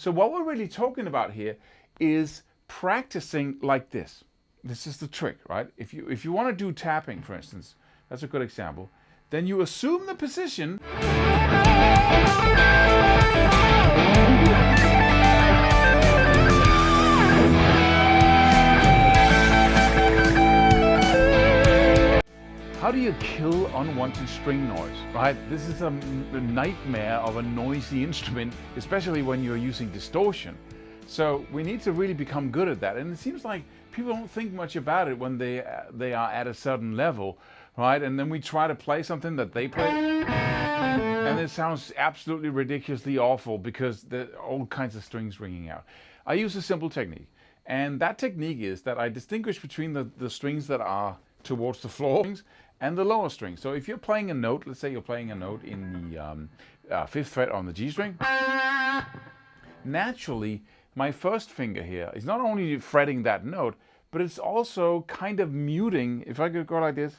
So what we're really talking about here is practicing like this. This is the trick, right? If you want to do tapping, for instance, that's a good example. Then you assume the position. How do you kill unwanted string noise, right? This is a nightmare of a noisy instrument, especially when you're using distortion. So we need to really become good at that. And it seems like people don't think much about it when they are at a certain level, right? And then we try to play something that they play, and it sounds absolutely ridiculously awful because there are all kinds of strings ringing out. I use a simple technique, and that technique is that I distinguish between the strings that are towards the floor and the lower strings. So if you're playing a note, let's say you're playing a note in the 5th fret on the G string, naturally my first finger here is not only fretting that note, but it's also kind of muting. If I could go like this,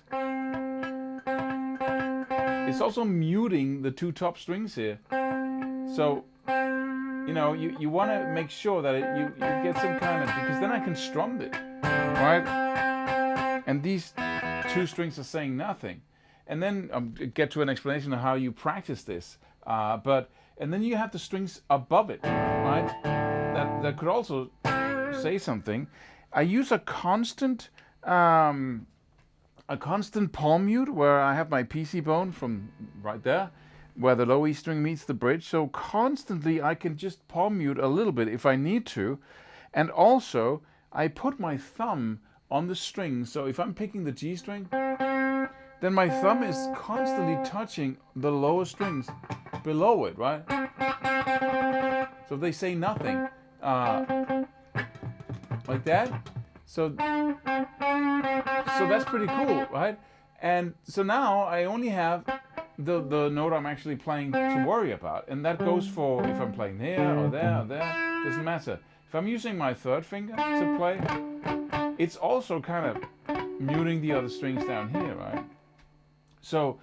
it's also muting the 2 top strings here. So you know, you want to make sure that you get some kind of, because then I can strum it, right? And these 2 strings are saying nothing. And then get to an explanation of how you practice this. And then you have the strings above it, right? That could also say something. I use a constant palm mute where I have my PC bone from right there, where the low E string meets the bridge. So constantly I can just palm mute a little bit if I need to. And also I put my thumb on the string. So if I'm picking the G string, then my thumb is constantly touching the lower strings below it, right? So they say nothing, like that. So that's pretty cool, right? And so now I only have the note I'm actually playing to worry about, and that goes for if I'm playing here or there or there, doesn't matter. If I'm using my 3rd finger to play, it's also kind of muting the other strings down here, right? So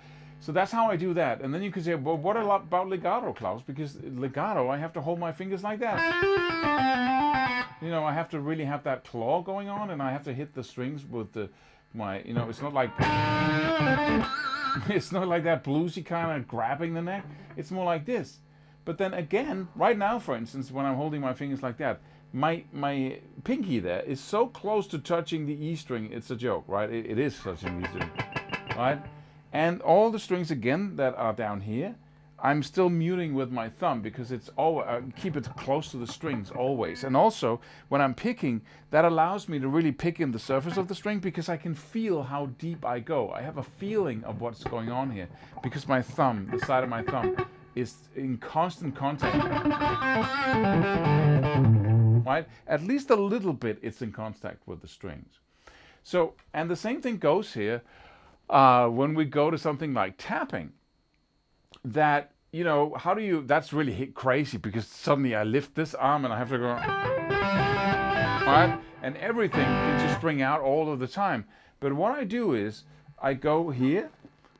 that's how I do that. And then you can say, well, what about legato, Claus? Because legato, I have to hold my fingers like that. You know, I have to really have that claw going on, and I have to hit the strings with you know, it's not like it's not like that bluesy kind of grabbing the neck. It's more like this. But then again, right now, for instance, when I'm holding my fingers like that, my pinky there is so close to touching the E string, it's a joke, right? It is touching the E string, right? And all the strings again that are down here, I'm still muting with my thumb because it's always keep it close to the strings always. And also when I'm picking, that allows me to really pick in the surface of the string because I can feel how deep I go. I have a feeling of what's going on here because my thumb, the side of my thumb, is in constant contact. Right? At least a little bit it's in contact with the strings. So, and the same thing goes here when we go to something like tapping. That, you know, how do you, that's really crazy because suddenly I lift this arm and I have to go, right? And everything can just spring out all of the time. But what I do is I go here,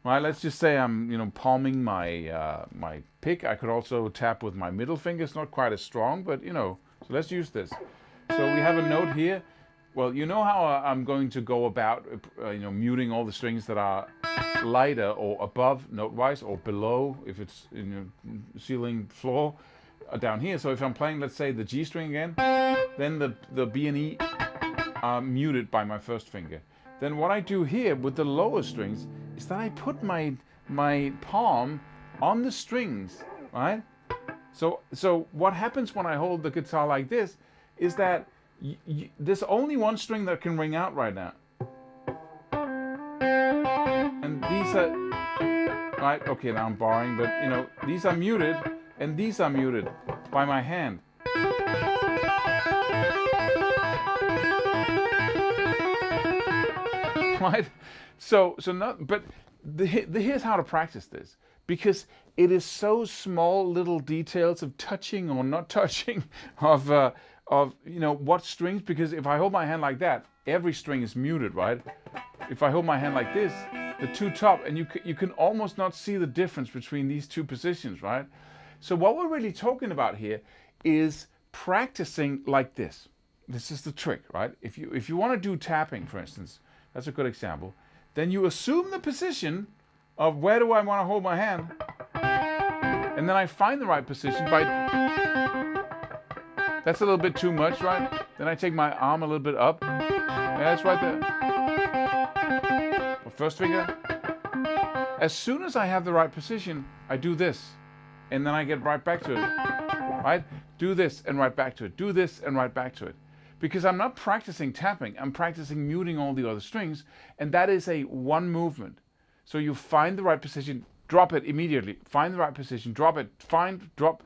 right? Let's just say I'm, you know, palming my my pick. I could also tap with my middle finger. It's not quite as strong, but you know, so let's use this. So we have a note here. Well, you know how I'm going to go about, you know, muting all the strings that are lighter or above note-wise or below if it's in your ceiling floor down here. So if I'm playing, let's say, the G string again, then the B and E are muted by my 1st finger. Then what I do here with the lower strings is that I put my palm on the strings, right? So what happens when I hold the guitar like this is that there's only one string that can ring out right now. And these are, right, okay, now I'm borrowing, but you know, these are muted and these are muted by my hand. Right? So not, but here's how to practice this. Because it is so small little details of touching or not touching of you know what strings, because if I hold my hand like that, every string is muted, right? If I hold my hand like this, the 2 top, and you can almost not see the difference between these 2 positions, right? So what we're really talking about here is practicing like this. This is the trick, right? If you want to do tapping, for instance, that's a good example, then you assume the position of where do I want to hold my hand, and then I find the right position by, that's a little bit too much, right? Then I take my arm a little bit up, that's right there. First finger. As soon as I have the right position, I do this, and then I get right back to it, right? Do this and right back to it. Do this and right back to it. Because I'm not practicing tapping, I'm practicing muting all the other strings, and that is a one movement. So you find the right position, drop it immediately, find the right position, drop it, find, drop,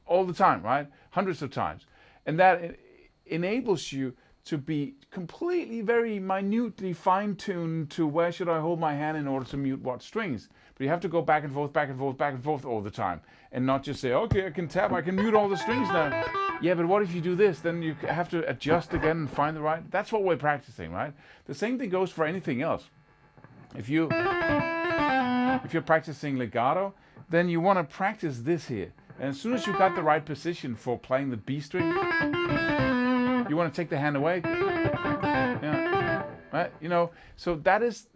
all the time, right? Hundreds of times. And that enables you to be completely, very minutely fine-tuned to where should I hold my hand in order to mute what strings. But you have to go back and forth, back and forth, back and forth all the time, and not just say, okay, I can tap, I can mute all the strings now. Yeah, but what if you do this? Then you have to adjust again and find the right. That's what we're practicing, right? The same thing goes for anything else. If you're practicing legato, then you want to practice this here. And as soon as you got the right position for playing the B string, you want to take the hand away. Yeah. Right? You know, so that is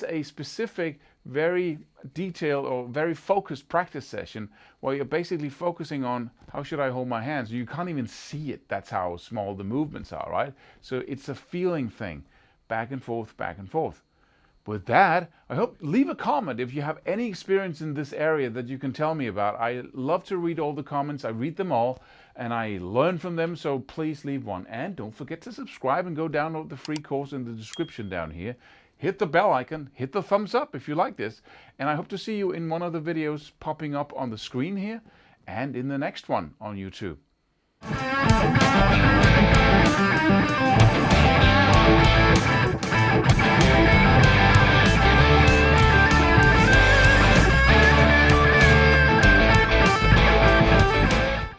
a specific, very detailed or very focused practice session where you're basically focusing on how should I hold my hands. You can't even see it. That's how small the movements are, right? So it's a feeling thing, back and forth, back and forth. With that, I hope, leave a comment if you have any experience in this area that you can tell me about. I love to read all the comments. I read them all and I learn from them, so please leave one. And don't forget to subscribe and go download the free course in the description down here. Hit the bell icon, hit the thumbs up if you like this, and I hope to see you in one of the videos popping up on the screen here and in the next one on YouTube.